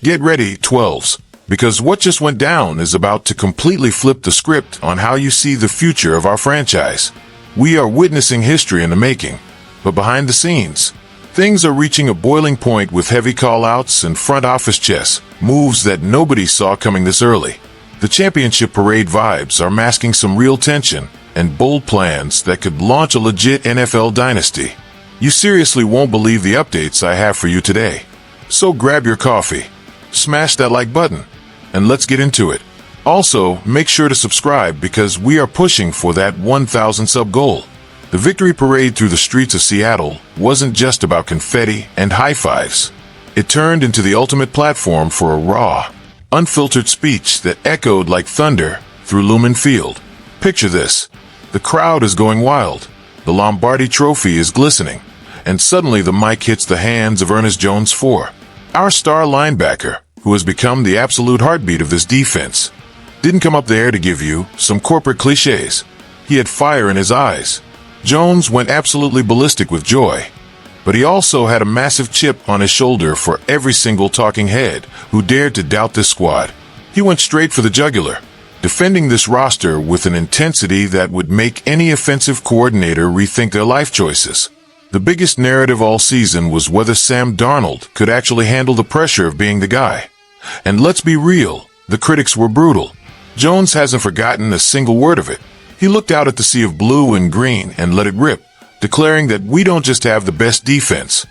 Get ready, 12s, because what just went down is about to completely flip the script on how you see the future of our franchise. We are witnessing history in the making, but behind the scenes, things are reaching a boiling point with heavy call-outs and front office chess, moves that nobody saw coming this early. The championship parade vibes are masking some real tension and bold plans that could launch a legit NFL dynasty. You seriously won't believe the updates I have for you today. So grab your coffee, smash that like button, and let's get into it. Also, make sure to subscribe because we are pushing for that 1,000 sub goal. The victory parade through the streets of Seattle wasn't just about confetti and high fives. It turned into the ultimate platform for a raw, unfiltered speech that echoed like thunder through Lumen Field. Picture this. The crowd is going wild. The Lombardi Trophy is glistening. And suddenly the mic hits the hands of Ernest Jones IV. Our star linebacker, who has become the absolute heartbeat of this defense, didn't come up there to give you some corporate cliches. He had fire in his eyes. Jones went absolutely ballistic with joy. But he also had a massive chip on his shoulder for every single talking head who dared to doubt this squad. He went straight for the jugular, defending this roster with an intensity that would make any offensive coordinator rethink their life choices. The biggest narrative all season was whether Sam Darnold could actually handle the pressure of being the guy. And let's be real, the critics were brutal. Jones hasn't forgotten a single word of it. He looked out at the sea of blue and green and let it rip, declaring that we don't just have the best defense,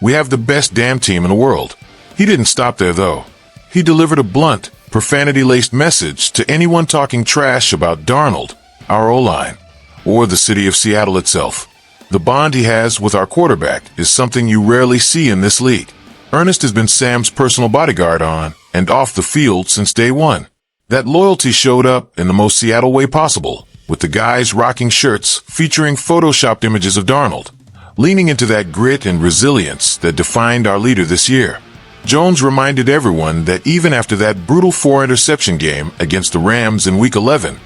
we have the best damn team in the world. He didn't stop there though. He delivered a blunt, profanity-laced message to anyone talking trash about Darnold, our O-line, or the city of Seattle itself. The bond he has with our quarterback is something you rarely see in this league. Ernest has been Sam's personal bodyguard on and off the field since day one. That loyalty showed up in the most Seattle way possible, with the guys rocking shirts featuring photoshopped images of Darnold, leaning into that grit and resilience that defined our leader this year. Jones reminded everyone that even after that brutal 4-interception game against the Rams in Week 11,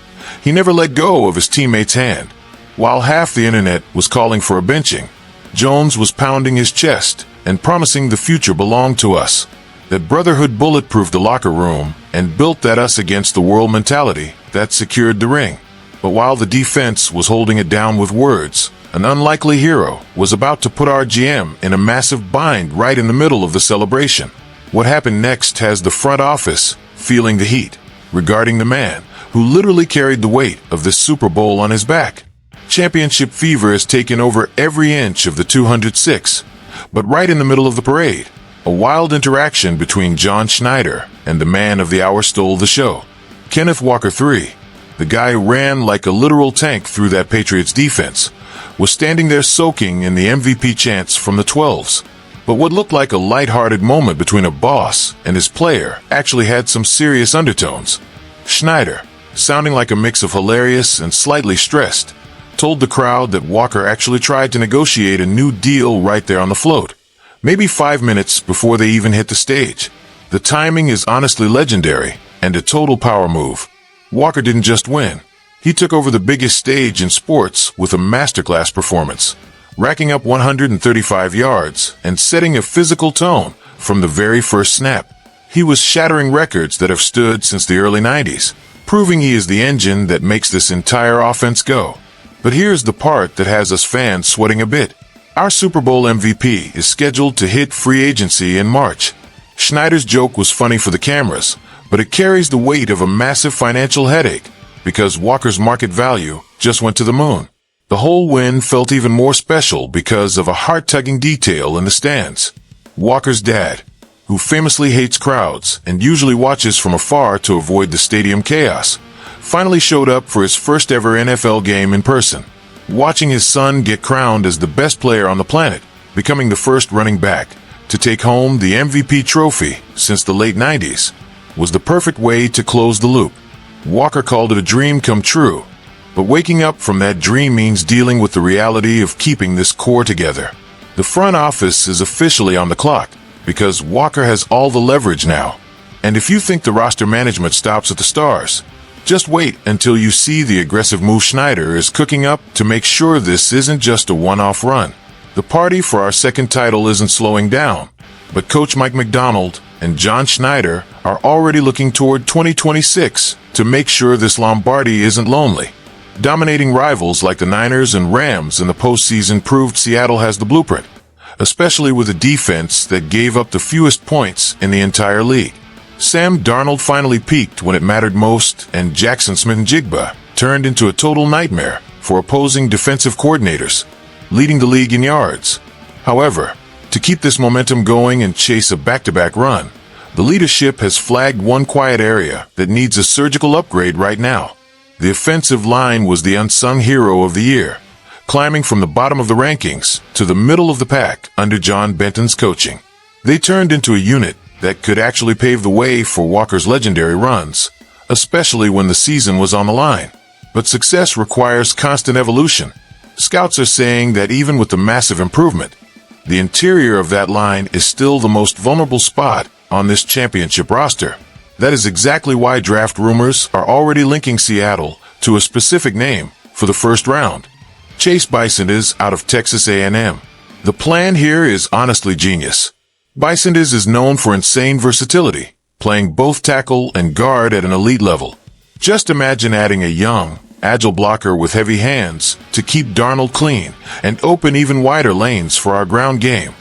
he never let go of his teammates' hand. While half the internet was calling for a benching, Jones was pounding his chest and promising the future belonged to us. That brotherhood bulletproofed the locker room and built that us-against-the-world mentality that secured the ring. But while the defense was holding it down with words, an unlikely hero was about to put our GM in a massive bind right in the middle of the celebration. What happened next has the front office feeling the heat regarding the man who literally carried the weight of this Super Bowl on his back. Championship fever has taken over every inch of the 206, but right in the middle of the parade, a wild interaction between John Schneider and the man of the hour stole the show. Kenneth Walker III, the guy who ran like a literal tank through that Patriots defense, was standing there soaking in the MVP chants from the 12s. But what looked like a lighthearted moment between a boss and his player actually had some serious undertones. Schneider, sounding like a mix of hilarious and slightly stressed, told the crowd that Walker actually tried to negotiate a new deal right there on the float, maybe 5 minutes before they even hit the stage. The timing is honestly legendary and a total power move. Walker didn't just win. He took over the biggest stage in sports with a masterclass performance, racking up 135 yards and setting a physical tone from the very first snap. He was shattering records that have stood since the early 90s, proving he is the engine that makes this entire offense go. But here's the part that has us fans sweating a bit. Our Super Bowl MVP is scheduled to hit free agency in March. Schneider's joke was funny for the cameras, but it carries the weight of a massive financial headache because Walker's market value just went to the moon. The whole win felt even more special because of a heart-tugging detail in the stands. Walker's dad, who famously hates crowds and usually watches from afar to avoid the stadium chaos, finally showed up for his first ever NFL game in person. Watching his son get crowned as the best player on the planet, becoming the first running back to take home the MVP trophy since the late 90s, was the perfect way to close the loop. Walker called it a dream come true, but waking up from that dream means dealing with the reality of keeping this core together. The front office is officially on the clock because Walker has all the leverage now. And if you think the roster management stops at the stars, just wait until you see the aggressive move Schneider is cooking up to make sure this isn't just a one-off run. The party for our second title isn't slowing down, but Coach Mike Macdonald and John Schneider are already looking toward 2026 to make sure this Lombardi isn't lonely. Dominating rivals like the Niners and Rams in the postseason proved Seattle has the blueprint, especially with a defense that gave up the fewest points in the entire league. Sam Darnold finally peaked when it mattered most, and Jackson Smith-Njigba turned into a total nightmare for opposing defensive coordinators, leading the league in yards. However, to keep this momentum going and chase a back-to-back run, the leadership has flagged one quiet area that needs a surgical upgrade right now. The offensive line was the unsung hero of the year, climbing from the bottom of the rankings to the middle of the pack under John Benton's coaching. They turned into a unit that could actually pave the way for Walker's legendary runs, especially when the season was on the line. But success requires constant evolution. Scouts are saying that even with the massive improvement, the interior of that line is still the most vulnerable spot on this championship roster. That is exactly why draft rumors are already linking Seattle to a specific name for the first round. Chase Bisondes out of Texas A&M. The plan here is honestly genius. Bisondes is known for insane versatility, playing both tackle and guard at an elite level. Just imagine adding a young, agile blocker with heavy hands to keep Darnold clean and open even wider lanes for our ground game,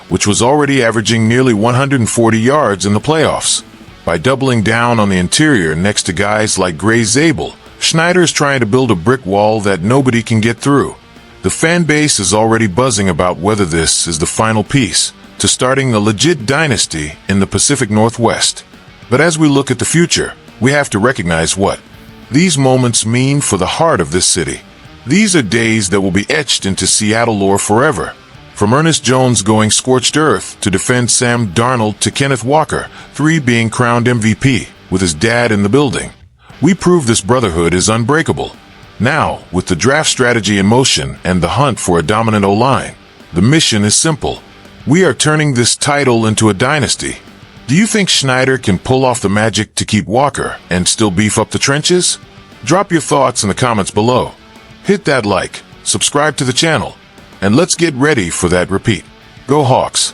which was already averaging nearly 140 yards in the playoffs. By doubling down on the interior next to guys like Gray Zabel, Schneider's trying to build a brick wall that nobody can get through. The fan base is already buzzing about whether this is the final piece to starting a legit dynasty in the Pacific Northwest. But as we look at the future, we have to recognize what these moments mean for the heart of this city. These are days that will be etched into Seattle lore forever. From Ernest Jones going scorched earth to defend Sam Darnold to Kenneth Walker, 3 being crowned MVP with his dad in the building. We prove this brotherhood is unbreakable. Now, with the draft strategy in motion and the hunt for a dominant O-line, the mission is simple. We are turning this title into a dynasty. Do you think Schneider can pull off the magic to keep Walker and still beef up the trenches? Drop your thoughts in the comments below. Hit that like, subscribe to the channel, and let's get ready for that repeat. Go Hawks!